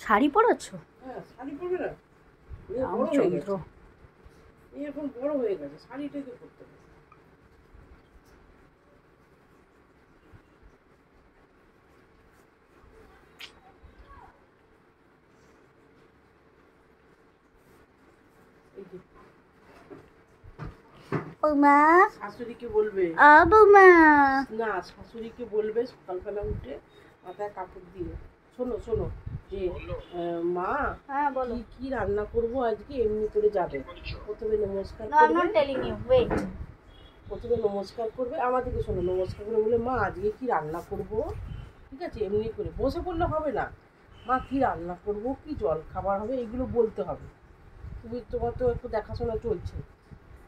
শাড়ি পরেছো? হ্যাঁ, শাড়ি পরবে না? রামচন্দ্র এখন বড় হয়ে গেছে, শাড়িটাকে পরতে হবে। বৌমা শাশুড়িকে বলবে বৌমা না, শাশুড়িকে বলবে সকালবেলা উঠে মাথায় কাপড় দিয়ে, শোনো শোনো যে মা কি রান্না করব আজকে, এমনি করে যাবে। প্রথমে নমস্কার করবে, প্রথমে নমস্কার করবে, আমাদেরকে শোনো, নমস্কার করে বলে মা আজকে কি রান্না করব, ঠিক আছে? এমনি করে বসে পড়লে হবে না, মা কি রান্না করব, কি জল খাবার হবে, এগুলো বলতে হবে। তোমার তো একটু দেখাশোনা চলছে,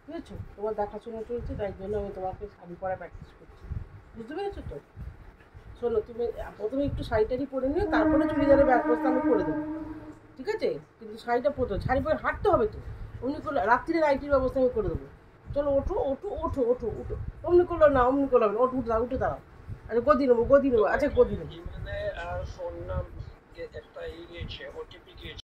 বুঝেছো? তোমার দেখাশোনা চলছে, তাই জন্য আমি তোমাকে শাড়ি পরা প্র্যাকটিস করছি, বুঝতে পেরেছো তো? শোনো, তুমি প্রথমে একটু শাড়িটারি পরে নিও, তারপরে চুড়িদারের ব্যবস্থা আমি করে দেবো, ঠিক আছে? কিন্তু শাড়িটা প্রথমে, শাড়ি পরে হাঁটতে হবে তো, অমনি করলে রাত্রিরে নাইটির ব্যবস্থা আমি করে দেবো। চলো ওঠো ওঠো ওঠো ওঠো উঠো, অমনি করলো না, অমনি করলো না, ওঠো উঠে দাও, উঠে দাঁড়াও। আচ্ছা গদি নেবো, গদি নেবো, আচ্ছা গদি নেবো।